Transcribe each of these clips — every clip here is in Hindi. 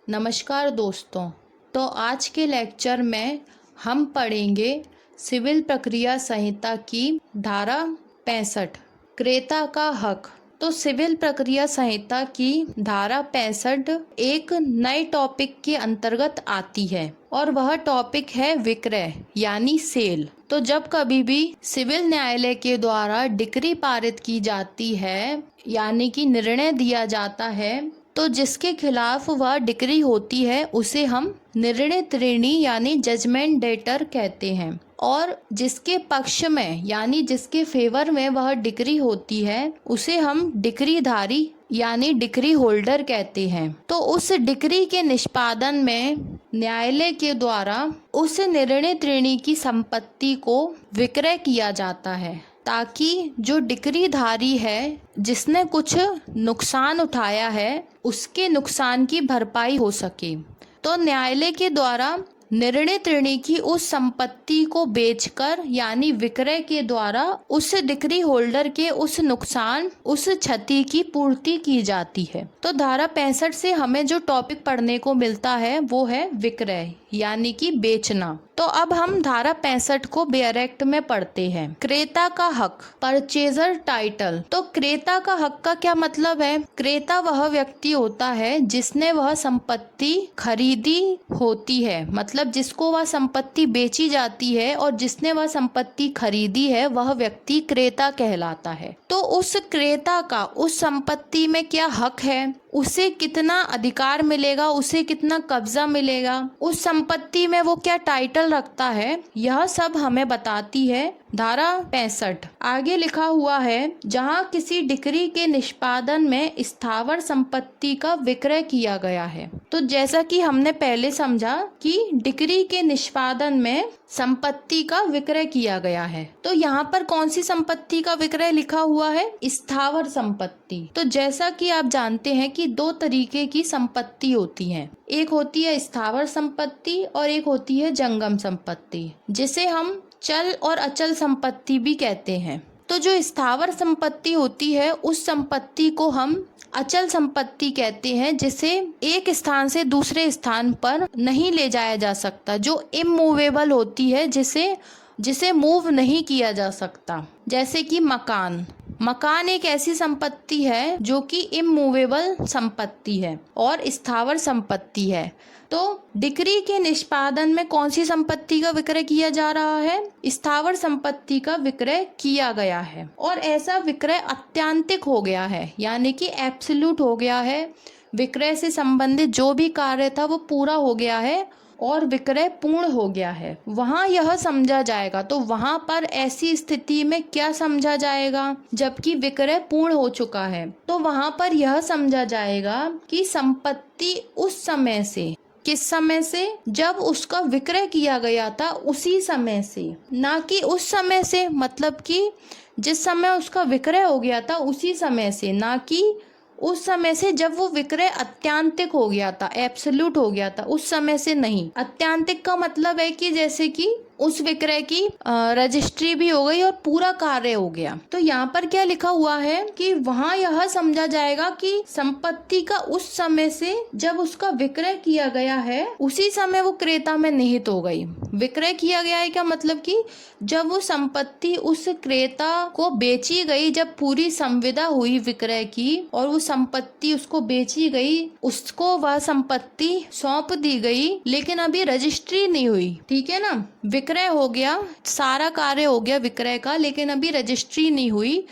नमस्कार दोस्तों। तो आज के लेक्चर में हम पढ़ेंगे सिविल प्रक्रिया संहिता की धारा 65 क्रेता का हक। तो सिविल प्रक्रिया संहिता की धारा 65 एक नए टॉपिक के अंतर्गत आती है और वह टॉपिक है विक्रय यानी सेल। तो जब कभी भी सिविल न्यायालय के द्वारा डिक्री पारित की जाती है यानी कि निर्णय दिया जाता है, तो जिसके खिलाफ वह डिक्री होती है उसे हम निर्णित ऋणी यानी जजमेंट डेटर कहते हैं, और जिसके पक्ष में यानी जिसके फेवर में वह डिक्री होती है उसे हम डिक्रीधारी यानी डिक्री होल्डर कहते हैं। तो उस डिक्री के निष्पादन में न्यायालय के द्वारा उस निर्णित ऋणी की संपत्ति को विक्रय किया जाता है, ताकि जो डिक्रीधारी है जिसने कुछ नुकसान उठाया है उसके नुकसान की भरपाई हो सके। तो न्यायालय के द्वारा निर्णित ऋणी की उस संपत्ति को बेचकर यानी विक्रय के द्वारा उस डिक्री होल्डर के उस नुकसान उस क्षति की पूर्ति की जाती है। तो धारा 65 से हमें जो टॉपिक पढ़ने को मिलता है वो है विक्रय यानी कि बेचना। तो अब हम धारा 65 को बेयर एक्ट में पढ़ते हैं। क्रेता का हक, परचेजर टाइटल। तो क्रेता का हक का क्या मतलब है? क्रेता वह व्यक्ति होता है जिसने वह संपत्ति खरीदी होती है, मतलब जिसको वह संपत्ति बेची जाती है और जिसने वह संपत्ति खरीदी है वह व्यक्ति क्रेता कहलाता है। तो उस क्रेता का उस संपत्ति में क्या हक है, उसे कितना अधिकार मिलेगा, उसे कितना कब्जा मिलेगा, उस संपत्ति में वो क्या टाइटल रखता है, यह सब हमें बताती है धारा 65। आगे लिखा हुआ है, जहां किसी डिक्री के निष्पादन में स्थावर संपत्ति का विक्रय किया गया है। तो जैसा कि हमने पहले समझा कि डिक्री के निष्पादन में संपत्ति का विक्रय किया गया है, तो यहाँ पर कौन सी संपत्ति का विक्रय लिखा हुआ है? स्थावर संपत्ति। तो जैसा कि आप जानते हैं कि दो तरीके की संपत्ति होती हैं, एक होती है स्थावर संपत्ति और एक होती है जंगम संपत्ति, जिसे हम चल और अचल संपत्ति भी कहते हैं। तो जो स्थावर संपत्ति होती है उस संपत्ति को हम अचल संपत्ति कहते हैं, जिसे एक स्थान से दूसरे स्थान पर नहीं ले जाया जा सकता, जो इमूवेबल होती है, जिसे मूव नहीं किया जा सकता। जैसे कि मकान एक ऐसी संपत्ति है जो कि इमूवेबल संपत्ति है और स्थावर संपत्ति है। तो डिक्री के निष्पादन में कौन सी संपत्ति का विक्रय किया जा रहा है? स्थावर संपत्ति का विक्रय किया गया है, और ऐसा विक्रय अत्यांतिक हो गया है यानी कि एब्सोल्यूट हो गया है। विक्रय से संबंधित जो भी कार्य था वो पूरा हो गया है और विक्रय पूर्ण हो गया है। वहाँ यह समझा जाएगा, तो वहाँ पर ऐसी स्थिति में क्या समझा जाएगा जबकि विक्रय पूर्ण हो चुका है? तो वहाँ पर यह समझा जाएगा कि संपत्ति उस समय से, किस समय से? जब उसका विक्रय किया गया था उसी समय से, ना कि उस समय से, मतलब कि जिस समय उसका विक्रय हो गया था उसी समय से, ना कि उस समय से जब वो विक्रय अत्यांतिक हो गया था, एब्सोल्यूट हो गया था, उस समय से नहीं। अत्यांतिक का मतलब है कि जैसे कि उस विक्रय की रजिस्ट्री भी हो गई और पूरा कार्य हो गया। तो यहाँ पर क्या लिखा हुआ है कि वहाँ यह समझा जाएगा कि संपत्ति का उस समय से जब उसका विक्रय किया गया है उसी समय वो क्रेता में निहित हो गई। विक्रय किया गया है क्या मतलब कि जब वो संपत्ति उस क्रेता को बेची गई, जब पूरी संविदा हुई विक्रय की और वो संपत्ति उसको बेची गई, उसको वह संपत्ति सौंप दी गई, लेकिन अभी रजिस्ट्री नहीं हुई। ठीक है ना, विक्रय हो गया, सारा कार्य हो गया विक्रय का, लेकिन अभी रजिस्ट्री नहीं हुई,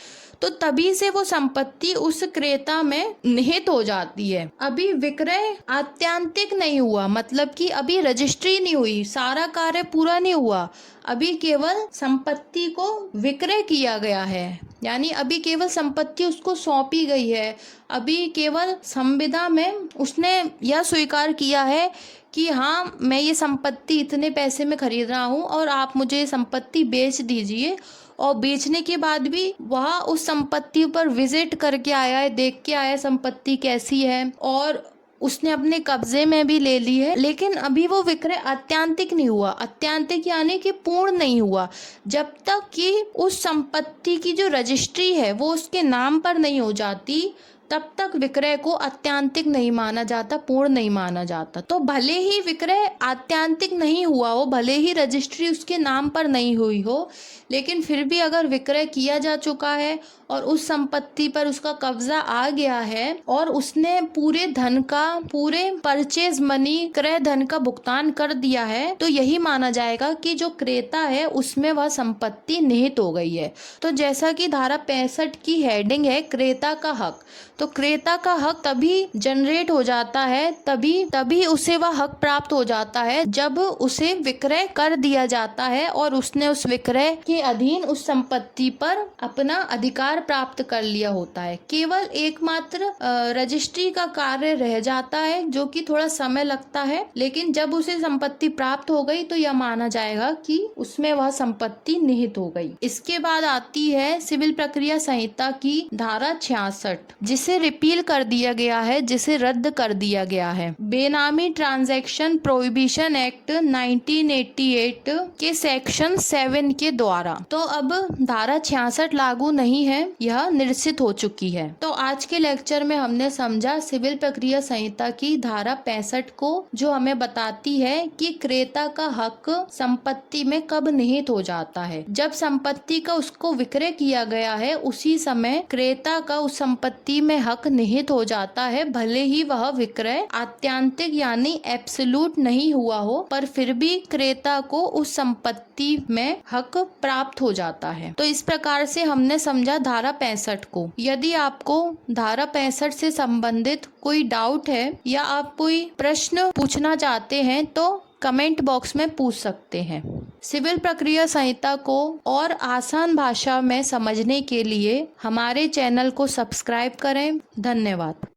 तो तभी से वो संपत्ति उस क्रेता में निहित हो जाती है। अभी विक्रय आत्यांतिक नहीं हुआ, मतलब कि अभी रजिस्ट्री नहीं हुई, सारा कार्य पूरा नहीं हुआ, अभी केवल संपत्ति को विक्रय किया गया है, यानी अभी केवल संपत्ति उसको सौंपी गई है। अभी केवल संविदा में उसने यह स्वीकार किया है कि हाँ, मैं ये संपत्ति इतने पैसे में खरीद रहा हूँ और आप मुझे ये संपत्ति बेच दीजिए, और बेचने के बाद भी वह उस संपत्ति पर विजिट करके आया है, देख के आया संपत्ति कैसी है, और उसने अपने कब्जे में भी ले ली है, लेकिन अभी वो विक्रय अत्यांतिक नहीं हुआ। अत्यांतिक यानी कि पूर्ण नहीं हुआ, जब तक कि उस संपत्ति की जो रजिस्ट्री है वो उसके नाम पर नहीं हो जाती, तब तक विक्रय को आत्यांतिक नहीं माना जाता, पूर्ण नहीं माना जाता। तो भले ही विक्रय आत्यांतिक नहीं हुआ हो, भले ही रजिस्ट्री उसके नाम पर नहीं हुई हो, लेकिन फिर भी अगर विक्रय किया जा चुका है और उस संपत्ति पर उसका कब्जा आ गया है और उसने पूरे धन का, पूरे परचेज मनी, क्रय धन का भुगतान कर दिया है, तो यही माना जाएगा कि जो क्रेता है उसमें वह संपत्ति निहित हो गई है। तो जैसा कि धारा 65 की हेडिंग है क्रेता का हक, तो क्रेता का हक तभी जनरेट हो जाता है, तभी उसे वह हक प्राप्त हो जाता है जब उसे विक्रय कर दिया जाता है और उसने उस विक्रय के अधीन उस संपत्ति पर अपना अधिकार प्राप्त कर लिया होता है। केवल एकमात्र रजिस्ट्री का कार्य रह जाता है जो कि थोड़ा समय लगता है, लेकिन जब उसे संपत्ति प्राप्त हो गई तो यह माना जाएगा कि उसमें वह संपत्ति निहित हो गई। इसके बाद आती है सिविल प्रक्रिया संहिता की धारा 66, जिसे रिपील कर दिया गया है, जिसे रद्द कर दिया गया है बेनामी ट्रांजैक्शन प्रोहिबिशन एक्ट 1988 के सेक्शन 7 के द्वारा। तो अब धारा 66 लागू नहीं है, यह निरसित हो चुकी है। तो आज के लेक्चर में हमने समझा सिविल प्रक्रिया संहिता की धारा 65 को, जो हमें बताती है कि क्रेता का हक संपत्ति में कब निहित हो जाता है। जब संपत्ति का उसको विक्रय किया गया है उसी समय क्रेता का उस संपत्ति में हक निहित हो जाता है, भले ही वह विक्रय आत्यांतिक यानी एब्सोल्यूट नहीं हुआ हो, पर फिर भी क्रेता को उस संपत्ति में हक प्राप्त हो जाता है। तो इस प्रकार से हमने समझा धारा 65 को। यदि आपको धारा 65 से संबंधित कोई डाउट है या आप कोई प्रश्न पूछना चाहते हैं तो कमेंट बॉक्स में पूछ सकते हैं। सिविल प्रक्रिया संहिता को और आसान भाषा में समझने के लिए हमारे चैनल को सब्सक्राइब करें। धन्यवाद।